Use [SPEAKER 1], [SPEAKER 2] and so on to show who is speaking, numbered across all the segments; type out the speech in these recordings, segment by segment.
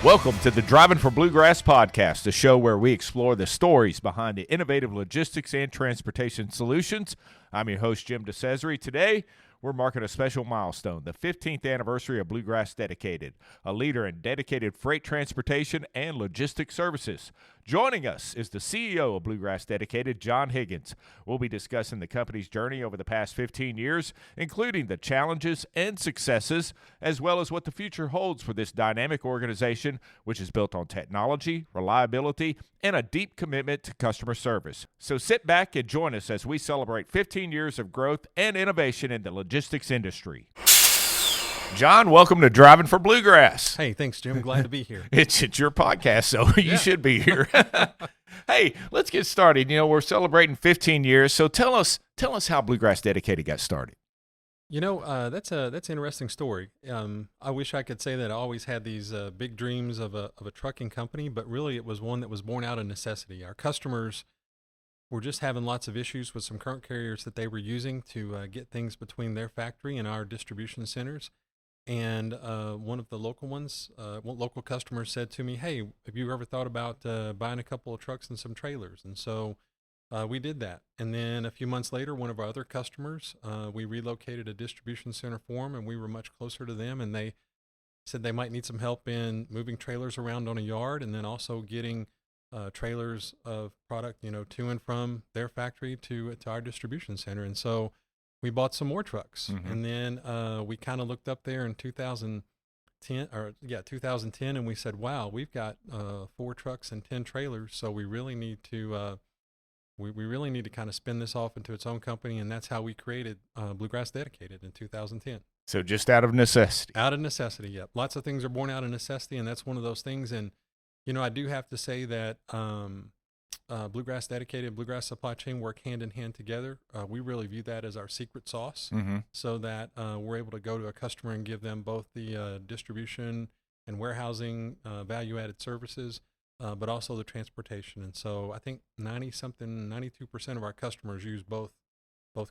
[SPEAKER 1] Welcome to the Driving for Bluegrass podcast, a show where we explore the stories behind the innovative logistics and transportation solutions. I'm your host, Jim DeCesare. Today, we're marking a special milestone, the 15th anniversary of Bluegrass Dedicated, a leader in dedicated freight transportation and logistics services. Joining us is the CEO of Bluegrass Dedicated, John Higgins. We'll be discussing the company's journey over the past 15 years, including the challenges and successes, as well as what the future holds for this dynamic organization, which is built on technology, reliability, and a deep commitment to customer service. So sit back and join us as we celebrate 15 years of growth and innovation in the logistics industry. John, welcome to Driving for Bluegrass.
[SPEAKER 2] Hey, thanks, Jim. Glad to be here.
[SPEAKER 1] It's your podcast, so you should be here. Hey, let's get started. You know, we're celebrating 15 years, so tell us how Bluegrass Dedicated got started.
[SPEAKER 2] You know, that's an interesting story. I wish I could say that I always had these big dreams of a trucking company, but really it was one that was born out of necessity. Our customers were just having lots of issues with some current carriers that they were using to get things between their factory and our distribution centers. And one of the local customers said to me, "Hey, have you ever thought about buying a couple of trucks and some trailers?" And so we did that. And then a few months later, one of our other customers, we relocated a distribution center for them, and we were much closer to them. And they said they might need some help in moving trailers around on a yard, and then also getting trailers of product, to and from their factory to our distribution center. And so we bought some more trucks. Mm-hmm. And then we kind of looked up there in 2010, and we said, wow, we've got 4 trucks and 10 trailers. So we really need to, we really need to kind of spin this off into its own company. And that's how we created Bluegrass Dedicated in 2010.
[SPEAKER 1] So just out of necessity.
[SPEAKER 2] Out of necessity, yeah. Lots of things are born out of necessity, and that's one of those things. And, I do have to say that Bluegrass Dedicated and Bluegrass Supply Chain work hand in hand together. We really view that as our secret sauce, mm-hmm. so that we're able to go to a customer and give them both the distribution and warehousing value-added services, but also the transportation. And so I think 92% of our customers use both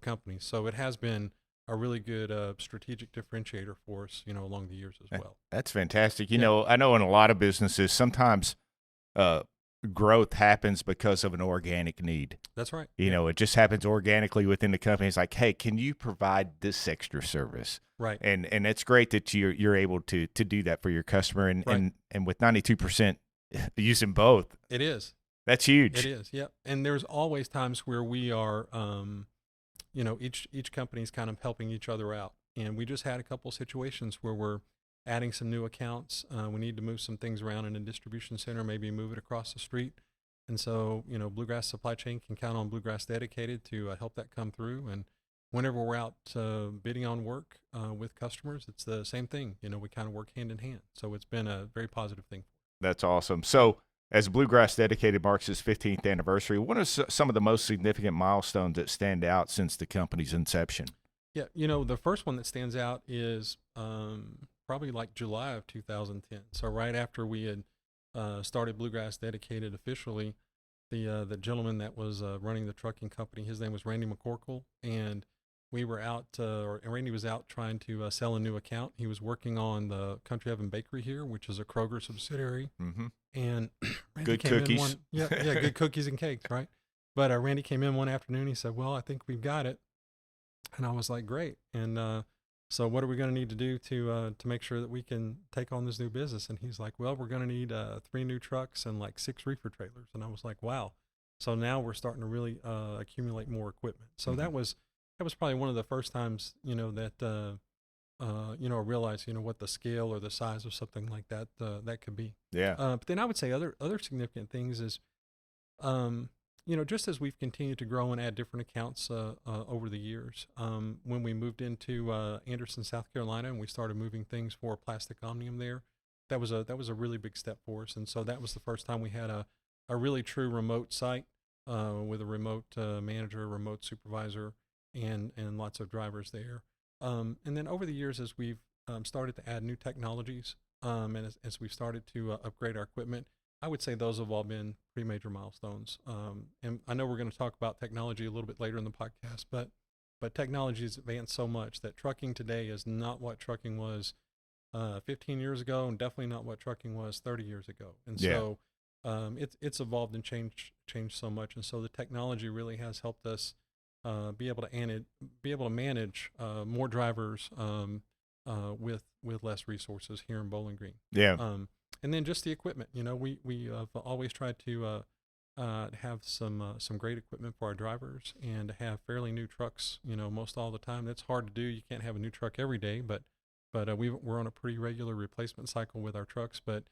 [SPEAKER 2] companies. So it has been a really good strategic differentiator for us, along the years as well.
[SPEAKER 1] That's fantastic. I know in a lot of businesses, sometimes growth happens because of an organic need.
[SPEAKER 2] That's right.
[SPEAKER 1] It just happens organically within the company. It's like, hey, can you provide this extra service?
[SPEAKER 2] Right.
[SPEAKER 1] And it's great that you're able to do that for your customer. And,
[SPEAKER 2] right.
[SPEAKER 1] and with 92% using both.
[SPEAKER 2] It is.
[SPEAKER 1] That's huge.
[SPEAKER 2] It is, yeah. And there's always times where we are, each company's kind of helping each other out. And we just had a couple situations where we're adding some new accounts. We need to move some things around in a distribution center, maybe move it across the street. And so, Bluegrass Supply Chain can count on Bluegrass Dedicated to help that come through. And whenever we're out bidding on work with customers, it's the same thing. We kind of work hand in hand. So it's been a very positive thing.
[SPEAKER 1] That's awesome. So as Bluegrass Dedicated marks its 15th anniversary, what are some of the most significant milestones that stand out since the company's inception?
[SPEAKER 2] Yeah, the first one that stands out is probably like July of 2010. So right after we had started Bluegrass Dedicated officially, the gentleman that was running the trucking company, his name was Randy McCorkle, and we were out, Randy was out trying to sell a new account. He was working on the Country Oven Bakery here, which is a Kroger subsidiary.
[SPEAKER 1] Mm-hmm.
[SPEAKER 2] And Randy
[SPEAKER 1] good
[SPEAKER 2] came
[SPEAKER 1] cookies.
[SPEAKER 2] In good cookies and cakes, right? But Randy came in one afternoon. He said, "Well, I think we've got it." And I was like, "Great." And so what are we going to need to do to make sure that we can take on this new business? And he's like, "Well, we're going to need 3 new trucks and like 6 reefer trailers." And I was like, "Wow." So now we're starting to really accumulate more equipment. So mm-hmm. that was probably one of the first times, that I realized, what the scale or the size of something like that that could be.
[SPEAKER 1] Yeah.
[SPEAKER 2] But then I would say other significant things is, just as we've continued to grow and add different accounts over the years, when we moved into Anderson, South Carolina, and we started moving things for Plastic Omnium there, that was a really big step for us. And so that was the first time we had a really true remote site with a remote manager, a remote supervisor, and lots of drivers there. And then over the years, as we've started to add new technologies, and as we've started to upgrade our equipment, I would say those have all been pretty major milestones. And I know we're going to talk about technology a little bit later in the podcast, but technology has advanced so much that trucking today is not what trucking was 15 years ago, and definitely not what trucking was 30 years ago. And
[SPEAKER 1] Yeah.
[SPEAKER 2] so it's evolved and changed so much. And so the technology really has helped us be able to manage more drivers with less resources here in Bowling Green.
[SPEAKER 1] Yeah.
[SPEAKER 2] And then just the equipment. We have always tried to have some great equipment for our drivers and to have fairly new trucks. Most all the time. That's hard to do. You can't have a new truck every day, but we're on a pretty regular replacement cycle with our trucks. But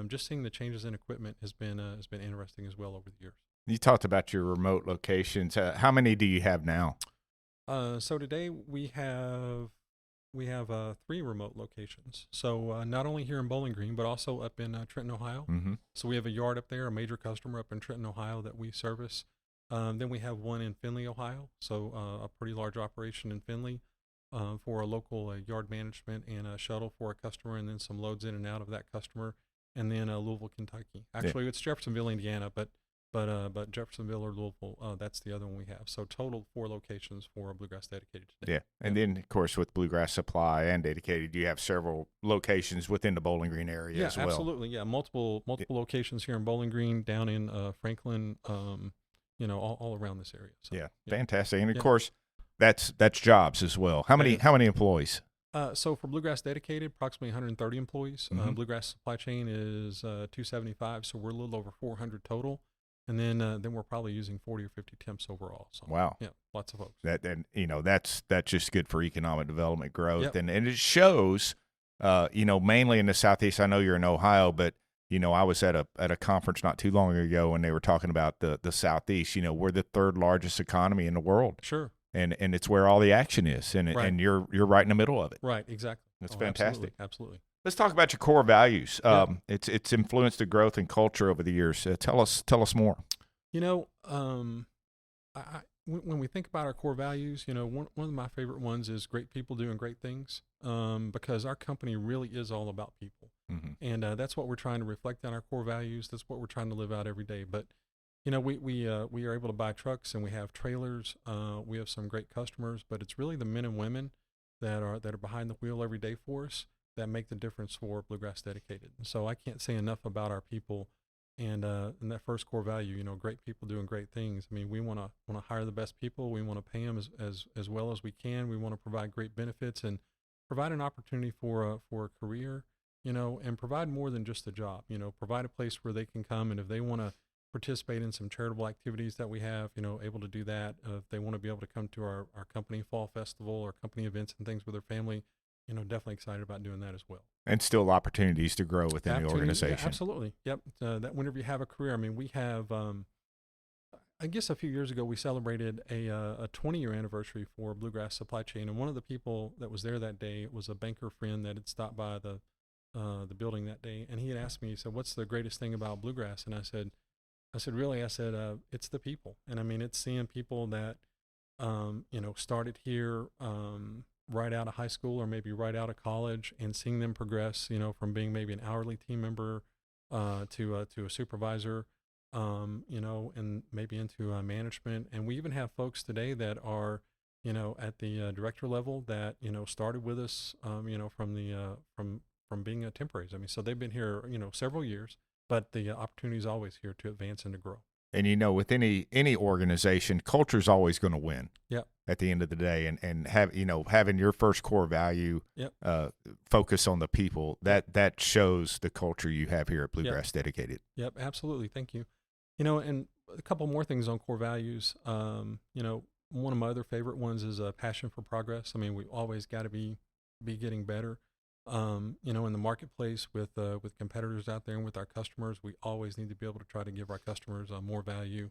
[SPEAKER 2] just seeing the changes in equipment has been interesting as well over the years.
[SPEAKER 1] You talked about your remote locations. How many do you have now?
[SPEAKER 2] So today we have 3 remote locations. So not only here in Bowling Green, but also up in Trenton, Ohio.
[SPEAKER 1] Mm-hmm.
[SPEAKER 2] So we have a yard up there, a major customer up in Trenton, Ohio that we service. Then we have one in Findlay, Ohio. So a pretty large operation in Findlay for a local yard management and a shuttle for a customer, and then some loads in and out of that customer. And then Louisville, Kentucky. Actually, It's Jeffersonville, Indiana, but Jeffersonville or Louisville, that's the other one we have. So total 4 locations for Bluegrass Dedicated today.
[SPEAKER 1] Yeah. And then, of course, with Bluegrass Supply and Dedicated, you have several locations within the Bowling Green area as well.
[SPEAKER 2] Yeah, absolutely. Yeah, multiple locations here in Bowling Green, down in Franklin, all around this area. So,
[SPEAKER 1] yeah, fantastic. And, of course, that's jobs as well. How many employees?
[SPEAKER 2] So for Bluegrass Dedicated, approximately 130 employees.
[SPEAKER 1] Mm-hmm.
[SPEAKER 2] Bluegrass Supply Chain is 275, so we're a little over 400 total. And then we're probably using 40 or 50 temps overall. So
[SPEAKER 1] wow,
[SPEAKER 2] yeah, lots of folks.
[SPEAKER 1] That's just good for economic development growth,
[SPEAKER 2] Yep.
[SPEAKER 1] and it shows, mainly in the Southeast. I know you're in Ohio, but I was at a conference not too long ago, and they were talking about the Southeast. We're the 3rd largest economy in the world.
[SPEAKER 2] Sure.
[SPEAKER 1] And it's where all the action is, and
[SPEAKER 2] right.
[SPEAKER 1] and you're right in the middle of it.
[SPEAKER 2] Right, exactly.
[SPEAKER 1] That's fantastic.
[SPEAKER 2] Absolutely.
[SPEAKER 1] Let's talk about your core values. It's influenced the growth and culture over the years. Tell us more.
[SPEAKER 2] When we think about our core values, one of my favorite ones is great people doing great things, because our company really is all about people.
[SPEAKER 1] Mm-hmm.
[SPEAKER 2] And that's what we're trying to reflect on our core values. That's what we're trying to live out every day. But we are able to buy trucks and we have trailers. We have some great customers, but it's really the men and women that are behind the wheel every day for us that make the difference for Bluegrass Dedicated. And so I can't say enough about our people and that first core value. Great people doing great things. I mean, we want to hire the best people. We want to pay them as well as we can. We want to provide great benefits and provide an opportunity for a career. And provide more than just a job. Provide a place where they can come, and if they want to participate in some charitable activities that we have, able to do that. If they want to be able to come to our company fall festival or company events and things with their family, definitely excited about doing that as well.
[SPEAKER 1] And still opportunities to grow within the organization.
[SPEAKER 2] Yeah, absolutely. Yep. That whenever you have a career, I mean, we have, I guess a few years ago, we celebrated a 20-year anniversary for Bluegrass Supply Chain. And one of the people that was there that day was a banker friend that had stopped by the building that day. And he had asked me, he said, "What's the greatest thing about Bluegrass?" And I said, really, it's the people. And I mean, it's seeing people that, started here right out of high school or maybe right out of college, and seeing them progress, from being maybe an hourly team member to a supervisor, and maybe into management. And we even have folks today that are, at the director level that, started with us, from being temporaries. I mean, so they've been here, several years. But the opportunity is always here to advance and to grow.
[SPEAKER 1] And with any organization, culture is always going to win.
[SPEAKER 2] Yep.
[SPEAKER 1] At the end of the day, and having your first core value,
[SPEAKER 2] yep.
[SPEAKER 1] Focus on the people, that shows the culture you have here at Bluegrass Dedicated.
[SPEAKER 2] Yep, absolutely. Thank you. And a couple more things on core values. One of my other favorite ones is a passion for progress. I mean, we always got to be getting better. In the marketplace with competitors out there and with our customers, we always need to be able to try to give our customers more value,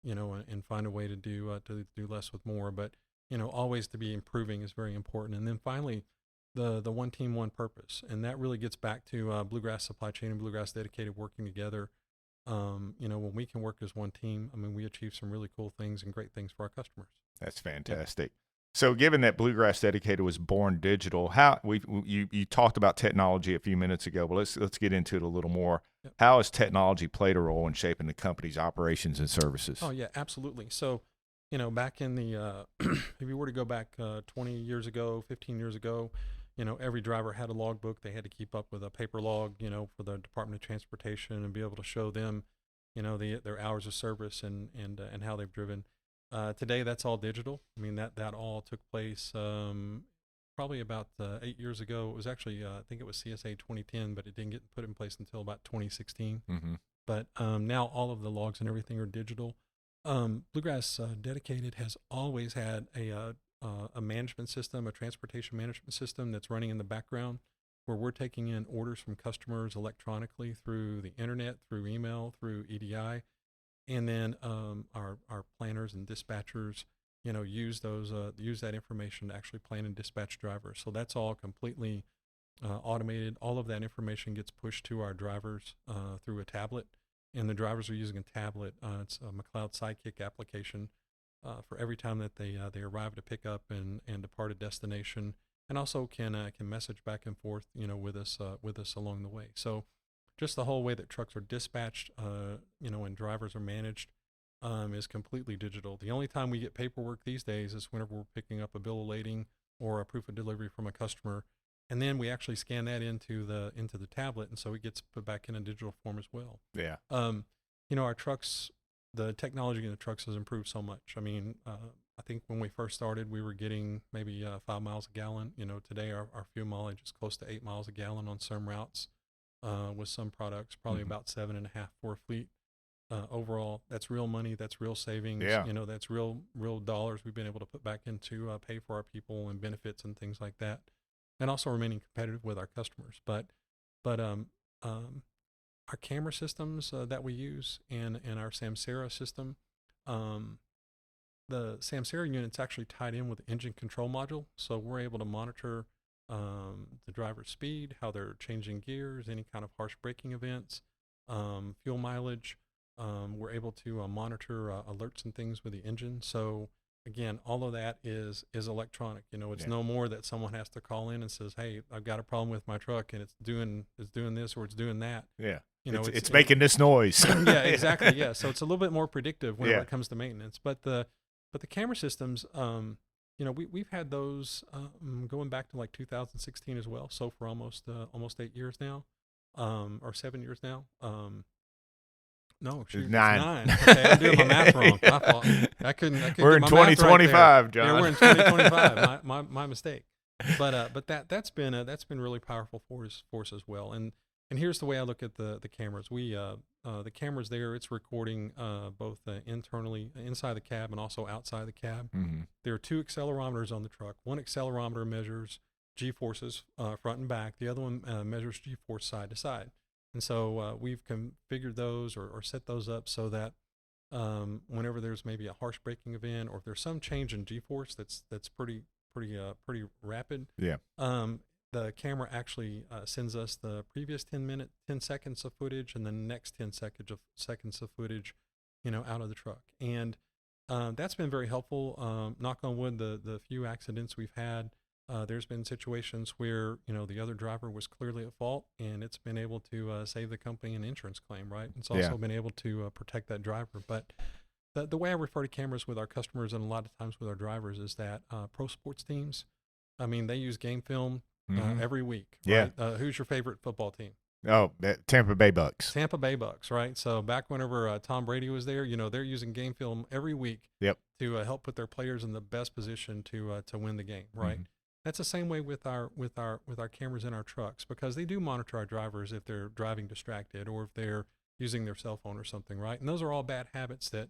[SPEAKER 2] and find a way to do less with more. But, always to be improving is very important. And then finally, the one team, one purpose. And that really gets back to Bluegrass Supply Chain and Bluegrass Dedicated working together. When we can work as one team, I mean, we achieve some really cool things and great things for our customers.
[SPEAKER 1] That's fantastic. Yeah. So, given that Bluegrass Dedicated was born digital, you talked about technology a few minutes ago, but let's get into it a little more. Yep. How has technology played a role in shaping the company's operations and services?
[SPEAKER 2] Oh yeah, absolutely. So, back in the if you were to go back 20 years ago, 15 years ago, every driver had a logbook. They had to keep up with a paper log, for the Department of Transportation and be able to show them, their hours of service and how they've driven. Today, that's all digital. I mean, that all took place probably about 8 years ago. It was actually, I think it was CSA 2010, but it didn't get put in place until about 2016.
[SPEAKER 1] Mm-hmm.
[SPEAKER 2] But now all of the logs and everything are digital. Bluegrass Dedicated has always had a management system, a transportation management system that's running in the background, where we're taking in orders from customers electronically through the internet, through email, through EDI, and then our planners and dispatchers, use that information to actually plan and dispatch drivers. So that's all completely automated. All of that information gets pushed to our drivers through a tablet, and the drivers are using a tablet. It's a McLeod Sidekick application for every time that they arrive at a pickup and depart a destination, and also can message back and forth, with us along the way. So just the whole way that trucks are dispatched, and drivers are managed, is completely digital. The only time we get paperwork these days is whenever we're picking up a bill of lading or a proof of delivery from a customer, and then we actually scan that into the tablet, and so it gets put back in a digital form as well.
[SPEAKER 1] Yeah.
[SPEAKER 2] Our trucks, the technology in the trucks has improved so much. I mean, I think when we first started, we were getting maybe 5 miles a gallon. Today our fuel mileage is close to 8 miles a gallon on some routes. With some products, probably about 7.5 for a fleet. Overall, that's real money. That's real savings.
[SPEAKER 1] Yeah.
[SPEAKER 2] That's real dollars we've been able to put back into pay for our people and benefits and things like that, and also remaining competitive with our customers. But our camera systems that we use and our Samsara system, the Samsara unit's actually tied in with the engine control module, so we're able to monitor the driver's speed, how they're changing gears, any kind of harsh braking events, fuel mileage. We're able to monitor alerts and things with the engine. So again, all of that is electronic. It's no more that someone has to call in and says, "Hey, I've got a problem with my truck and it's doing this or it's doing that."
[SPEAKER 1] Yeah.
[SPEAKER 2] It's
[SPEAKER 1] making this noise.
[SPEAKER 2] Yeah, exactly. Yeah. So it's a little bit more predictive whenever it comes to maintenance. But the camera systems, we've had those going back to like 2016 as well. So for almost 8 years now, or 7 years now. No, shoot, 9. Okay, I'm doing my math wrong. My fault. I couldn't
[SPEAKER 1] We're in
[SPEAKER 2] get my
[SPEAKER 1] 2025,
[SPEAKER 2] right
[SPEAKER 1] John.
[SPEAKER 2] Yeah, we're in 2025. my mistake. But that's been really powerful for us as well. And here's the way I look at the cameras. We the cameras there, it's recording both internally inside the cab and also outside the cab.
[SPEAKER 1] Mm-hmm.
[SPEAKER 2] There are 2 accelerometers on the truck. One accelerometer measures G-forces front and back. The other one measures G-force side to side. And so we've configured those or set those up so that whenever there's maybe a harsh braking event, or if there's some change in G-force that's pretty rapid, the camera actually sends us the previous 10 seconds of footage and the next 10 seconds of footage, out of the truck. And that's been very helpful. Knock on wood, the few accidents we've had, there's been situations where, the other driver was clearly at fault, and it's been able to save the company an insurance claim, right? It's also been able to protect that driver. But the way I refer to cameras with our customers and a lot of times with our drivers is that pro sports teams, I mean, they use game film every week. Right? Who's your favorite football team?
[SPEAKER 1] Oh, Tampa Bay Bucks.
[SPEAKER 2] Tampa Bay Bucks, right? So back whenever Tom Brady was there, they're using game film every week to help put their players in the best position to win the game, right? Mm-hmm. That's the same way with our cameras in our trucks, because they do monitor our drivers if they're driving distracted or if they're using their cell phone or something, right? And those are all bad habits that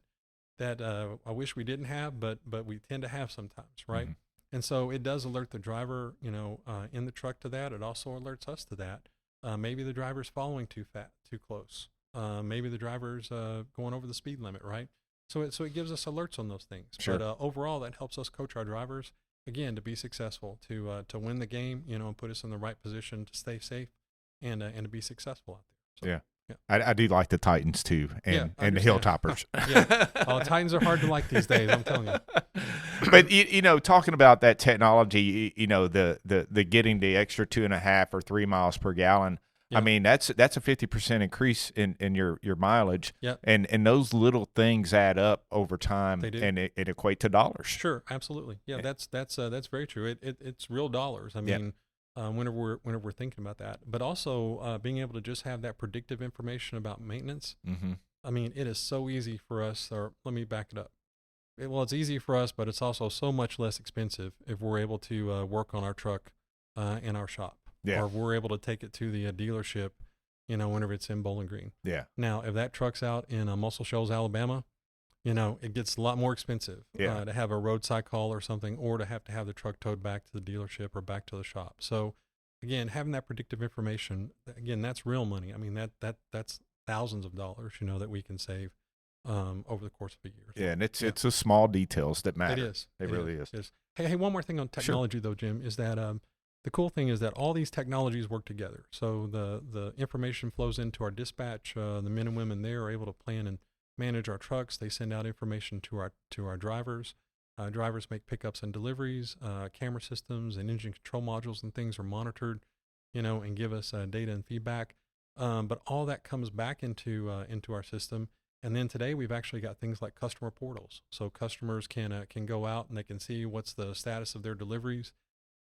[SPEAKER 2] I wish we didn't have, but we tend to have sometimes, right? Mm-hmm. And so it does alert the driver, in the truck to that. It also alerts us to that. Maybe the driver's following too close. Maybe the driver's going over the speed limit, right? So it gives us alerts on those things.
[SPEAKER 1] Sure.
[SPEAKER 2] But overall, that helps us coach our drivers, again, to be successful, to win the game, and put us in the right position to stay safe and to be successful out there. So,
[SPEAKER 1] I do like the Titans too, and the Hilltoppers.
[SPEAKER 2] Titans are hard to like these days, I'm telling you.
[SPEAKER 1] But talking about that technology, the getting the extra 2.5 or 3 miles per gallon. I mean, that's a 50% increase in your mileage.
[SPEAKER 2] Yep.
[SPEAKER 1] And those little things add up over time.
[SPEAKER 2] They do.
[SPEAKER 1] And it equate to dollars.
[SPEAKER 2] Sure, absolutely. Yeah, that's very true. It's real dollars. I mean, whenever we're thinking about that. But also being able to just have that predictive information about maintenance.
[SPEAKER 1] Mm-hmm.
[SPEAKER 2] I mean, it is so easy for us. Or let me back it up. Well, it's easy for us, but it's also so much less expensive if we're able to work on our truck in our shop, or if we're able to take it to the dealership, whenever it's in Bowling Green.
[SPEAKER 1] Yeah.
[SPEAKER 2] Now, if that truck's out in Muscle Shoals, Alabama, it gets a lot more expensive to have a roadside call or something, or to have the truck towed back to the dealership or back to the shop. So, again, having that predictive information, again, that's real money. I mean, that's thousands of dollars, that we can save over the course of a year.
[SPEAKER 1] Yeah, and it's the small details that matter.
[SPEAKER 2] It is.
[SPEAKER 1] It really is.
[SPEAKER 2] It is. Hey, one more thing on technology, though, Jim, is that the cool thing is that all these technologies work together. So the information flows into our dispatch. The men and women there are able to plan and manage our trucks. They send out information to our drivers. Drivers make pickups and deliveries. Camera systems and engine control modules and things are monitored, and give us data and feedback. But all that comes back into our system. And then today we've actually got things like customer portals. So customers can go out and they can see what's the status of their deliveries.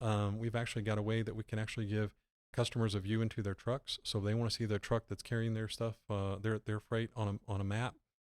[SPEAKER 2] We've actually got a way that we can actually give customers a view into their trucks. So if they want to see their truck that's carrying their stuff, their freight on a map,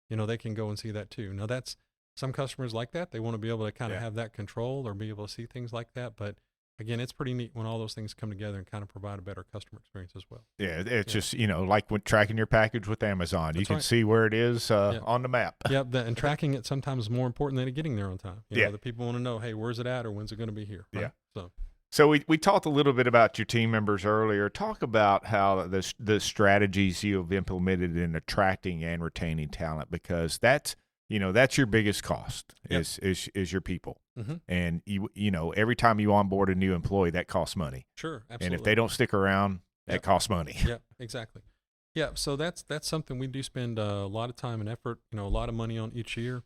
[SPEAKER 2] they can go and see that too. Now that's, some customers like that. They want to be able to kind of have that control or be able to see things like that. But again, it's pretty neat when all those things come together and kind of provide a better customer experience as well.
[SPEAKER 1] Yeah, it's just, like when tracking your package with Amazon, you can see where it is on the map.
[SPEAKER 2] Yeah, and tracking it sometimes is more important than getting there on time. The people want to know, hey, where's it at, or when's it going to be here? Right?
[SPEAKER 1] Yeah. So we talked a little bit about your team members earlier. Talk about how the strategies you have implemented in attracting and retaining talent, because that's your biggest cost is your people.
[SPEAKER 2] Mm-hmm.
[SPEAKER 1] And every time you onboard a new employee, that costs money.
[SPEAKER 2] Sure, absolutely.
[SPEAKER 1] And if they don't stick around, that costs money.
[SPEAKER 2] Yeah, exactly. Yeah, so that's something we do spend a lot of time and effort, a lot of money on each year.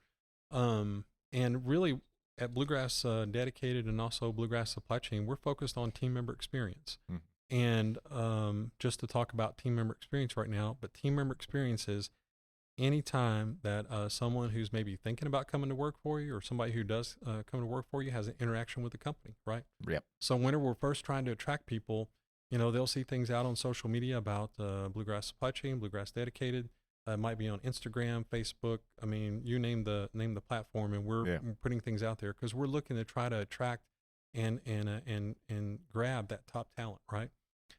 [SPEAKER 2] And really at Bluegrass Dedicated and also Bluegrass Supply Chain, we're focused on team member experience.
[SPEAKER 1] Mm-hmm.
[SPEAKER 2] And just to talk about team member experience right now, but team member experience is anytime that someone who's maybe thinking about coming to work for you, or somebody who does come to work for you, has an interaction with the company, right?
[SPEAKER 1] Yep.
[SPEAKER 2] So whenever we're first trying to attract people, they'll see things out on social media about Bluegrass Supply Chain, Bluegrass Dedicated. It might be on Instagram, Facebook. I mean, you name the platform, and we're putting things out there because we're looking to try to attract and grab that top talent, right?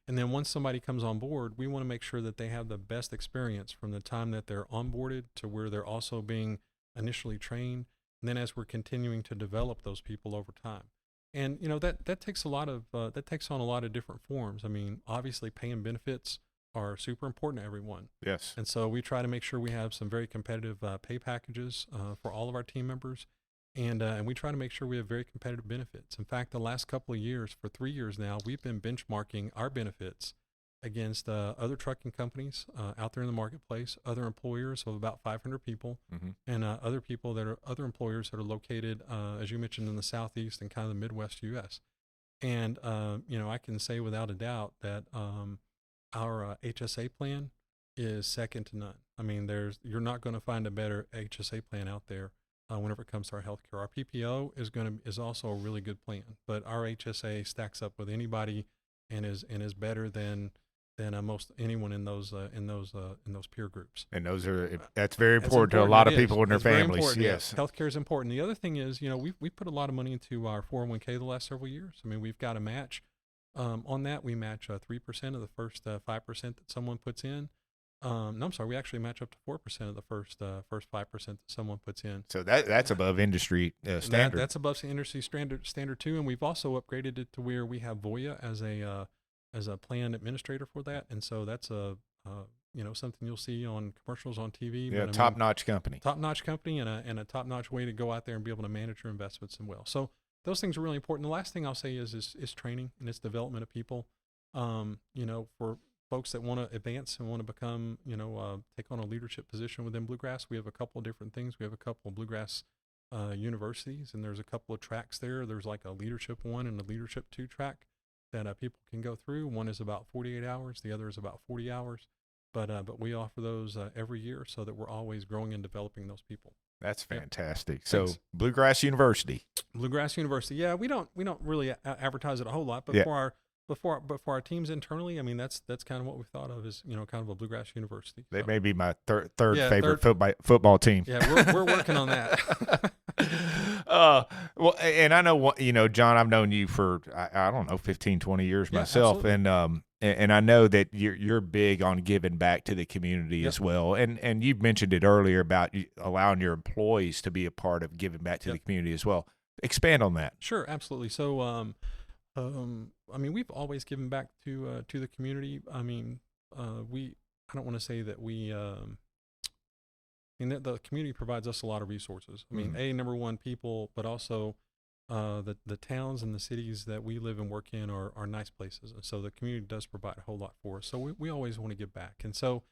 [SPEAKER 2] And then once somebody comes on board, we want to make sure that they have the best experience from the time that they're onboarded to where they're also being initially trained. And then as we're continuing to develop those people over time. And, that takes on a lot of different forms. I mean, obviously pay and benefits are super important to everyone.
[SPEAKER 1] Yes.
[SPEAKER 2] And so we try to make sure we have some very competitive pay packages for all of our team members. And we try to make sure we have very competitive benefits. In fact, the last couple of years, for 3 years now, we've been benchmarking our benefits against other trucking companies out there in the marketplace, other employers of about 500 people,
[SPEAKER 1] mm-hmm.
[SPEAKER 2] and other employers that are located, as you mentioned, in the Southeast and kind of the Midwest U.S. And, I can say without a doubt that our HSA plan is second to none. I mean, you're not going to find a better HSA plan out there. Whenever it comes to our healthcare, our PPO is also a really good plan, but our HSA stacks up with anybody and is better than most anyone in those peer groups.
[SPEAKER 1] And that's very important to a lot of people and their families. Yes,
[SPEAKER 2] healthcare is important. The other thing is, we put a lot of money into our 401k the last several years. I mean, we've got a match on that. We match 3% of the first 5% that someone puts in. No, I'm sorry. We actually match up to 4% of the first 5% that someone puts in.
[SPEAKER 1] So that's above industry standard.
[SPEAKER 2] That's above industry standard too. And we've also upgraded it to where we have Voya as a plan administrator for that. And so that's something you'll see on commercials on TV.
[SPEAKER 1] Yeah, top-notch company.
[SPEAKER 2] Top-notch company and a top-notch way to go out there and be able to manage your investments and well. So those things are really important. The last thing I'll say is training and its development of people. For folks that want to advance and want to become, take on a leadership position within Bluegrass, we have a couple of different things. We have a couple of Bluegrass universities, and there's a couple of tracks there. There's like a leadership 1 and a leadership 2 track that people can go through. One is about 48 hours. The other is about 40 hours. But we offer those every year so that we're always growing and developing those people.
[SPEAKER 1] That's fantastic.
[SPEAKER 2] Yeah.
[SPEAKER 1] So
[SPEAKER 2] Thanks.
[SPEAKER 1] Bluegrass University.
[SPEAKER 2] Bluegrass University. Yeah, we don't really advertise it a whole lot, but for for our teams internally, I mean, that's kind of what we thought of as, kind of a Bluegrass University.
[SPEAKER 1] They
[SPEAKER 2] So,
[SPEAKER 1] may be my third
[SPEAKER 2] yeah,
[SPEAKER 1] favorite football team.
[SPEAKER 2] Yeah, we're working on that.
[SPEAKER 1] Well, and I know, John, I've known you for, I don't know, 15, 20 years myself.
[SPEAKER 2] Absolutely.
[SPEAKER 1] And I know that you're big on giving back to the community as well. And you've mentioned it earlier about allowing your employees to be a part of giving back to the community as well. Expand on that.
[SPEAKER 2] Sure, absolutely. So, I mean, we've always given back to the community. I mean, I don't want to say that the community provides us a lot of resources. I mean, number one, people, but also the towns and the cities that we live and work in are nice places. And so the community does provide a whole lot for us. So we always want to give back. And so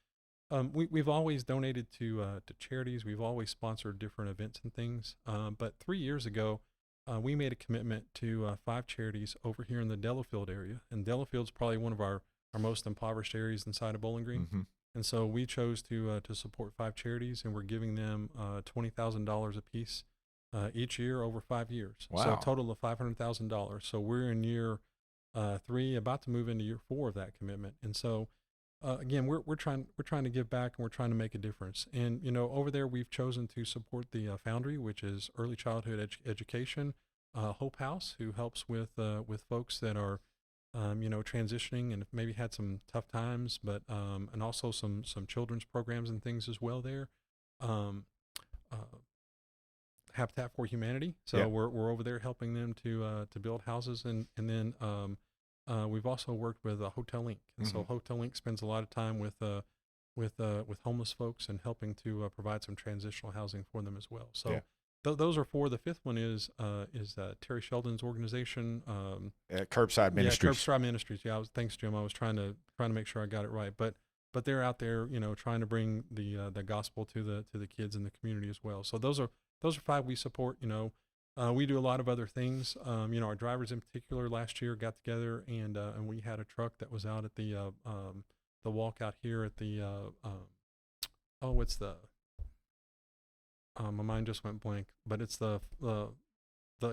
[SPEAKER 2] we've always donated to charities. We've always sponsored different events and things. But 3 years ago, we made a commitment to 5 charities over here in the Delafield area. And Delafield's probably one of our most impoverished areas inside of Bowling Green.
[SPEAKER 1] Mm-hmm.
[SPEAKER 2] And so we chose to support 5 charities, and we're giving them $20,000 apiece each year over 5 years.
[SPEAKER 1] Wow.
[SPEAKER 2] So a total of $500,000. So we're in year 3, about to move into year 4 of that commitment. And so again, we're trying to give back, and we're trying to make a difference. And over there, we've chosen to support the Foundry, which is early childhood education. Hope House, who helps with folks that are transitioning and maybe had some tough times, but and also some children's programs and things as well there. Habitat for Humanity. So we're over there helping them to build houses, and then we've also worked with Hotel Link, and so Hotel Link spends a lot of time with homeless folks and helping to provide some transitional housing for them as well. So. Those are 4. The 5th one is Terry Sheldon's organization,
[SPEAKER 1] Curbside Ministries.
[SPEAKER 2] Yeah, Curbside Ministries. Yeah, thanks, Jim. I was trying to make sure I got it right, but they're out there, trying to bring the gospel to the kids in the community as well. So those are 5 we support. We do a lot of other things. Our drivers in particular last year got together and we had a truck that was out at the walk out here at the my mind just went blank, but it's the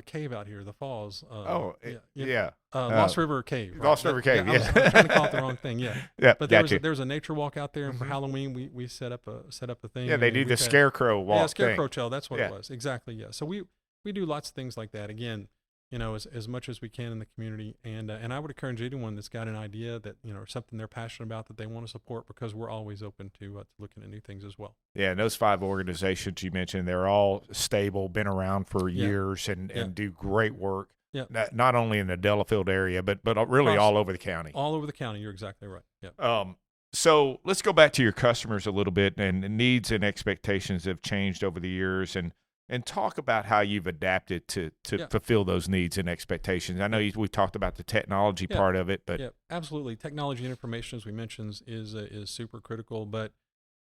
[SPEAKER 2] cave out here, the falls.
[SPEAKER 1] Lost
[SPEAKER 2] River Cave. Right?
[SPEAKER 1] Lost River Cave.
[SPEAKER 2] I was trying to call it the wrong thing. Yeah.
[SPEAKER 1] Yeah.
[SPEAKER 2] But there's a nature walk out there, and for Halloween we set up a thing.
[SPEAKER 1] Yeah, they do the scarecrow walk.
[SPEAKER 2] Yeah, scarecrow trail. That's what it was. Exactly. Yeah. So we do lots of things like that. Again, as much as we can in the community, and I would encourage anyone that's got an idea that or something they're passionate about that they want to support, because we're always open to looking at new things as well.
[SPEAKER 1] Yeah, and those 5 organizations you mentioned, they're all stable, been around for years, and do great work.
[SPEAKER 2] Yeah.
[SPEAKER 1] Not only in the Delafield area, but really all over the county.
[SPEAKER 2] All over the county. You're exactly right. Yeah.
[SPEAKER 1] So let's go back to your customers a little bit, and needs and expectations have changed over the years, and talk about how you've adapted to fulfill those needs and expectations. I know we talked about the technology part of it, but
[SPEAKER 2] absolutely, technology and information, as we mentioned, is super critical. But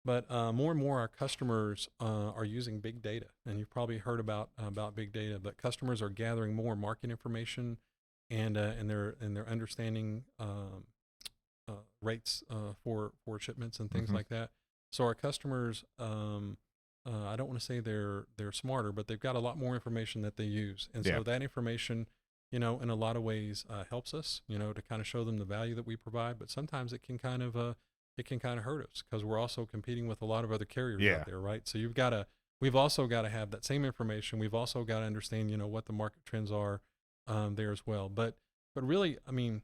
[SPEAKER 2] more and more, our customers are using big data, and you've probably heard about big data. But customers are gathering more market information, and they're understanding rates for shipments and things like that. So our customers. I don't want to say they're smarter, but they've got a lot more information that they use. And so that information, in a lot of ways helps us, to kind of show them the value that we provide. But sometimes it can kind of hurt us, because we're also competing with a lot of other carriers out there, right? So we've also got to have that same information. We've also got to understand, what the market trends are there as well. But really, I mean,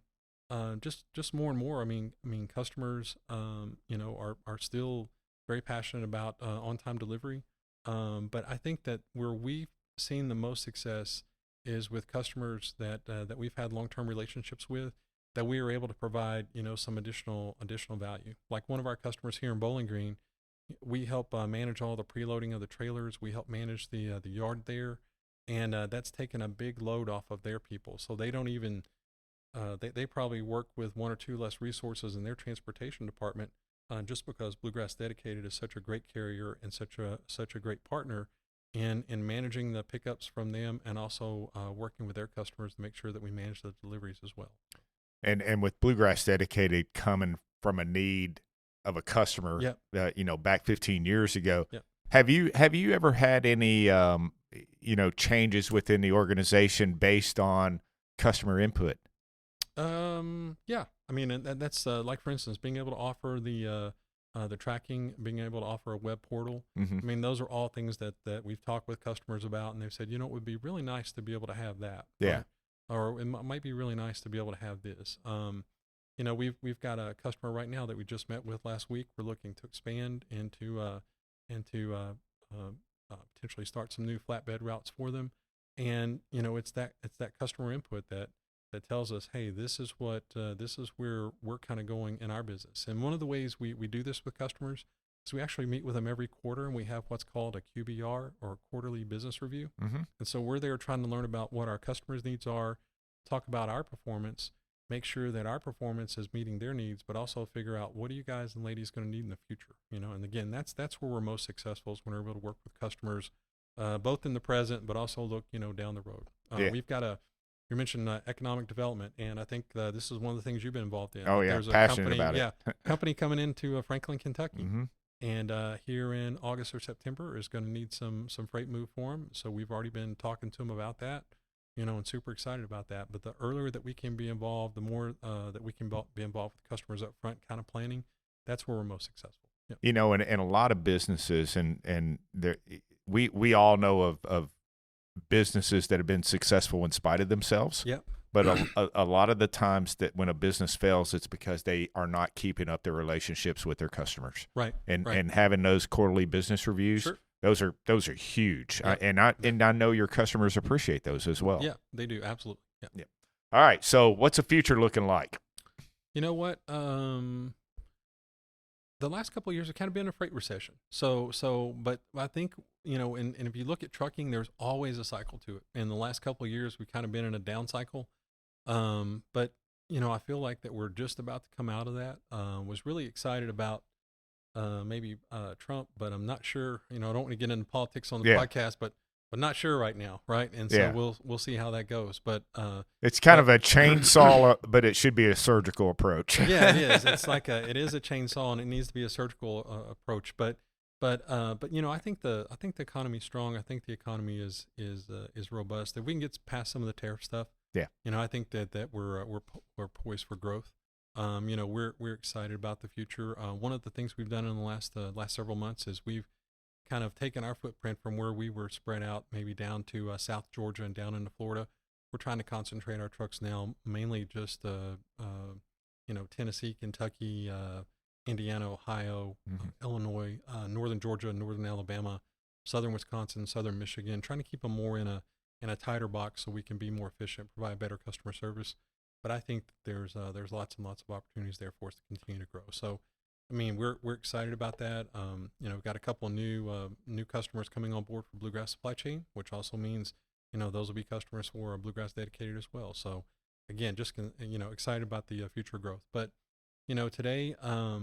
[SPEAKER 2] just more and more, I mean, customers, are still very passionate about on-time delivery. But I think that where we've seen the most success is with customers that we've had long-term relationships with, that we are able to provide, some additional value. Like one of our customers here in Bowling Green, we help manage all the preloading of the trailers. We help manage the yard there, and that's taken a big load off of their people. So they don't even, they probably work with 1 or 2 less resources in their transportation department, just because Bluegrass Dedicated is such a great carrier and such a great partner in managing the pickups from them, and also working with their customers to make sure that we manage the deliveries as well.
[SPEAKER 1] And with Bluegrass Dedicated coming from a need of a customer, back 15 years ago, have you ever had any changes within the organization based on customer input?
[SPEAKER 2] Yeah. I mean, and that's like, for instance, being able to offer the tracking, being able to offer a web portal.
[SPEAKER 1] Mm-hmm.
[SPEAKER 2] I mean, those are all things that we've talked with customers about, and they've said, it would be really nice to be able to have that.
[SPEAKER 1] Yeah.
[SPEAKER 2] Or it might be really nice to be able to have this. We've got a customer right now that we just met with last week. We're looking to expand into potentially start some new flatbed routes for them. And it's that customer input that tells us, hey, this is where we're kind of going in our business. And one of the ways we do this with customers is we actually meet with them every quarter, and we have what's called a QBR, or a quarterly business review.
[SPEAKER 1] Mm-hmm.
[SPEAKER 2] And so we're there trying to learn about what our customers' needs are, talk about our performance, make sure that our performance is meeting their needs, but also figure out what are you guys and ladies going to need in the future. And again, that's where we're most successful, is when we're able to work with customers, both in the present, but also look down the road. We've got you mentioned economic development, and I think this is one of the things you've been involved in.
[SPEAKER 1] Oh yeah,
[SPEAKER 2] There's a
[SPEAKER 1] passionate
[SPEAKER 2] company,
[SPEAKER 1] about it.
[SPEAKER 2] yeah, company coming into Franklin, Kentucky,
[SPEAKER 1] Mm-hmm.
[SPEAKER 2] and here in August or September is going to need some freight move for them. So we've already been talking to them about that, and super excited about that. But the earlier that we can be involved, the more that we can be involved with customers up front, kind of planning. That's where we're most successful. Yep.
[SPEAKER 1] And a lot of businesses, and there, we all know of businesses that have been successful in spite of themselves.
[SPEAKER 2] Yep.
[SPEAKER 1] But a lot of the times that when a business fails, it's because they are not keeping up their relationships with their customers.
[SPEAKER 2] Right.
[SPEAKER 1] And having those quarterly business reviews,
[SPEAKER 2] sure.
[SPEAKER 1] those are huge.
[SPEAKER 2] Yep.
[SPEAKER 1] I know your customers appreciate those as well.
[SPEAKER 2] Yeah, they do. Absolutely. Yeah.
[SPEAKER 1] All right. So what's the future looking like?
[SPEAKER 2] You know what? The last couple of years have kind of been a freight recession. But I think, and if you look at trucking, there's always a cycle to it. In the last couple of years, we've kind of been in a down cycle. But I feel like that we're just about to come out of that. Was really excited about maybe Trump, but I'm not sure. I don't want to get into politics on the podcast, but not sure right now, right? And so we'll see how that goes. But
[SPEAKER 1] it's kind of a chainsaw, but it should be a surgical approach.
[SPEAKER 2] Yeah, it is. It's like it is a chainsaw, and it needs to be a surgical approach. But I think the economy is strong. I think the economy is robust. If we can get past some of the tariff stuff, I think that we're poised for growth. We're excited about the future. One of the things we've done in the last several months is we've kind of taken our footprint from where we were spread out, maybe down to South Georgia and down into Florida. We're trying to concentrate our trucks now mainly just Tennessee, Kentucky, Indiana, Ohio, Illinois, northern Georgia, northern Alabama, southern Wisconsin, southern Michigan, trying to keep them more in a tighter box so we can be more efficient, provide better customer service. But I think there's lots and lots of opportunities there for us to continue to grow. So, I mean, we're excited about that. We've got a couple of new customers coming on board for Bluegrass Supply Chain, which also means those will be customers for Bluegrass Dedicated as well. So, again, just excited about the future growth. But today, I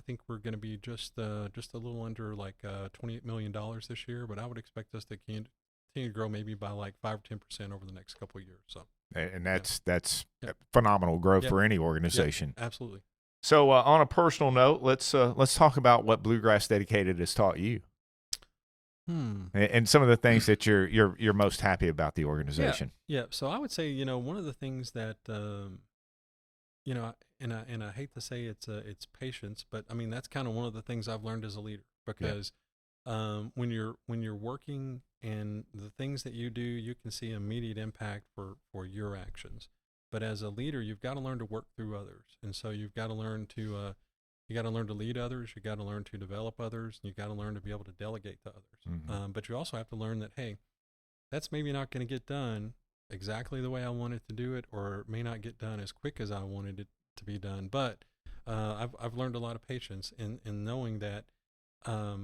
[SPEAKER 2] think we're going to be just a little under like $28 million this year. But I would expect us to continue to grow maybe by like 5 or 10% over the next couple of years. So,
[SPEAKER 1] and that's phenomenal growth for any organization.
[SPEAKER 2] Absolutely.
[SPEAKER 1] So on a personal note, let's talk about what Bluegrass Dedicated has taught you, and some of the things that you're most happy about the organization.
[SPEAKER 2] Yeah. So I would say one of the things that and I hate to say it's patience, but I mean that's kind of one of the things I've learned as a leader, because when you're working and the things that you do, you can see immediate impact for your actions. But as a leader, you've got to learn to work through others, and so you've got to learn to lead others. You got to learn to develop others. And you got to learn to be able to delegate to others.
[SPEAKER 1] Mm-hmm.
[SPEAKER 2] But you also have to learn that, hey, that's maybe not going to get done exactly the way I wanted to do it, or it may not get done as quick as I wanted it to be done. But I've learned a lot of patience in knowing that I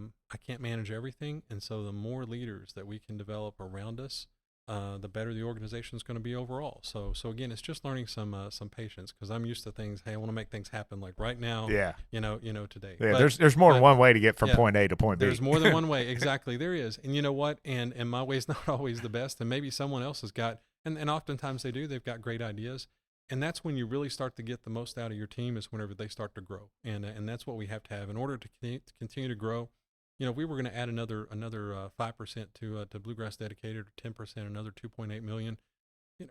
[SPEAKER 2] can't manage everything, and so the more leaders that we can develop around us, the better the organization is going to be overall. So again, it's just learning some patience, because I'm used to things. Hey, I want to make things happen like right now.
[SPEAKER 1] Yeah.
[SPEAKER 2] Today.
[SPEAKER 1] Yeah. But, there's more than one way to get from point A to point B.
[SPEAKER 2] There's more than one way. Exactly. There is. And you know what? And my way's not always the best. And maybe someone else has got, and oftentimes they do. They've got great ideas. And that's when you really start to get the most out of your team, is whenever they start to grow. And that's what we have to have in order to continue to grow. We were going to add another 5% to Bluegrass Dedicated, or 10%, another $2.8 million.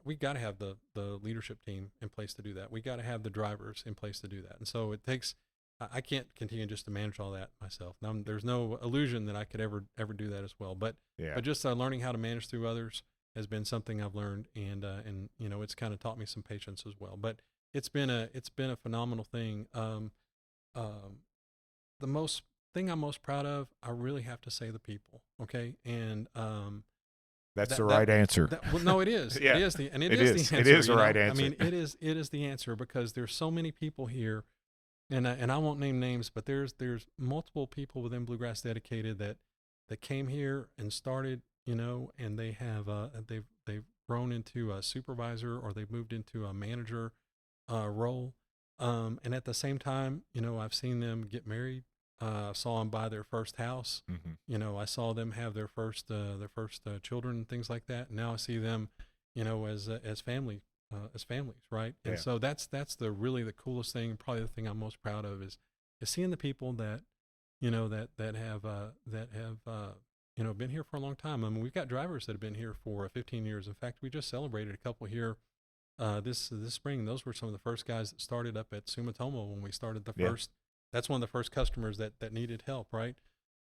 [SPEAKER 2] we got to have the leadership team in place to do that. We got to have the drivers in place to do that. And so it takes, I can't continue just to manage all that myself. Now, there's no illusion that I could ever do that as well. But just learning how to manage through others has been something I've learned, and it's kind of taught me some patience as well. But it's been a phenomenal thing. The most thing I'm most proud of, I really have to say the people. Okay, and
[SPEAKER 1] that's the right answer.
[SPEAKER 2] Well, no, it is.
[SPEAKER 1] Yeah.
[SPEAKER 2] It is the answer.
[SPEAKER 1] It is the right answer.
[SPEAKER 2] I mean, it is the answer, because there's so many people here, and I won't name names, but there's multiple people within Bluegrass Dedicated that came here and started, and they have they've grown into a supervisor, or they've moved into a manager role, and at the same time, I've seen them get married. Saw them buy their first house.
[SPEAKER 1] Mm-hmm.
[SPEAKER 2] I saw them have their first children and things like that. And now I see them, as families, right? And so that's really the coolest thing. Probably the thing I'm most proud of is seeing the people that, that have been here for a long time. I mean, we've got drivers that have been here for 15 years. In fact, we just celebrated a couple here this spring. Those were some of the first guys that started up at Sumitomo when we started the first. That's one of the first customers that needed help, right?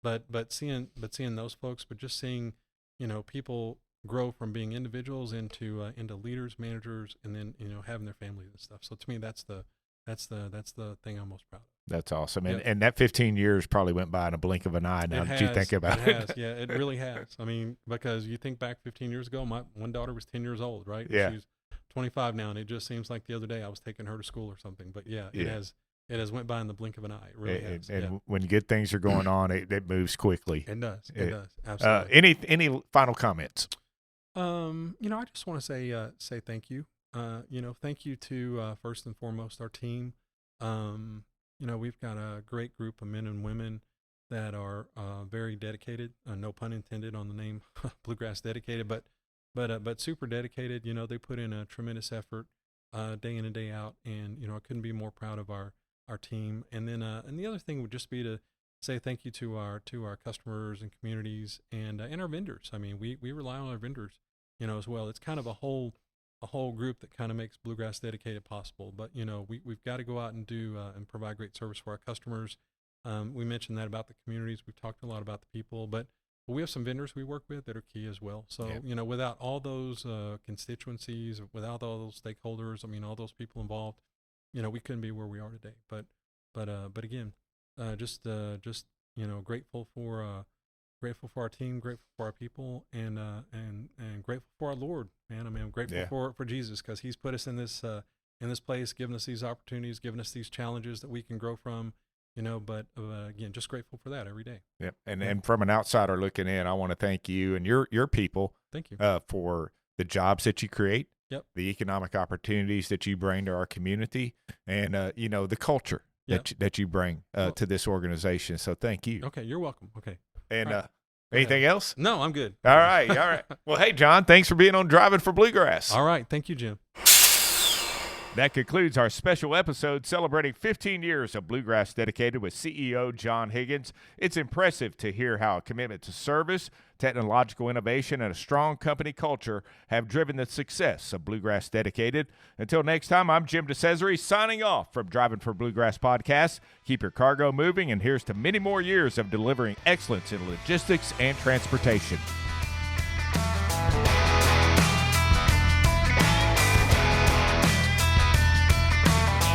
[SPEAKER 2] But seeing those folks, but just seeing, people grow from being individuals into leaders, managers, and then having their families and stuff. So to me, that's the thing I'm most proud of.
[SPEAKER 1] That's awesome, and that 15 years probably went by in a blink of an eye. Now that you think about it,
[SPEAKER 2] it has. Yeah, it really has. I mean, because you think back 15 years ago, my one daughter was 10 years old, right?
[SPEAKER 1] Yeah.
[SPEAKER 2] She's 25 now, and it just seems like the other day I was taking her to school or something. But it has. It has went by in the blink of an eye. It really has.
[SPEAKER 1] And when good things are going on, it moves quickly.
[SPEAKER 2] It does. It does. Absolutely.
[SPEAKER 1] Any final comments?
[SPEAKER 2] I just want to say thank you. Thank you to first and foremost our team. We've got a great group of men and women that are very dedicated. No pun intended on the name Bluegrass Dedicated, but super dedicated. They put in a tremendous effort day in and day out, and I couldn't be more proud of our team. And then and the other thing would just be to say thank you to our customers and communities and our vendors. I mean, we rely on our vendors, as well. It's kind of a whole group that kind of makes Bluegrass Dedicated possible. But we've got to go out and do and provide great service for our customers. We mentioned that about the communities. We've talked a lot about the people, but we have some vendors we work with that are key as well. So without all those constituencies, without all those stakeholders, I mean, all those people involved, we couldn't be where we are today. But again, just grateful for our team, grateful for our people, and grateful for our Lord, man. I mean, I'm grateful for Jesus, because He's put us in this place, given us these opportunities, given us these challenges that we can grow from. But again, just grateful for that every day.
[SPEAKER 1] Yep. And from an outsider looking in, I want to thank you and your people.
[SPEAKER 2] Thank you
[SPEAKER 1] for the jobs that you create.
[SPEAKER 2] Yep.
[SPEAKER 1] The economic opportunities that you bring to our community, and the culture that you bring to this organization. So thank you.
[SPEAKER 2] Okay, you're welcome. Okay.
[SPEAKER 1] And anything else?
[SPEAKER 2] No, I'm good.
[SPEAKER 1] All right. Well, hey, John, thanks for being on Driving for Bluegrass.
[SPEAKER 2] All right. Thank you, Jim.
[SPEAKER 1] That concludes our special episode celebrating 15 years of Bluegrass Dedicated with CEO John Higgins. It's impressive to hear how a commitment to service, technological innovation, and a strong company culture have driven the success of Bluegrass Dedicated. Until next time, I'm Jim DeCesare signing off from Driving for Bluegrass Podcast. Keep your cargo moving, and here's to many more years of delivering excellence in logistics and transportation.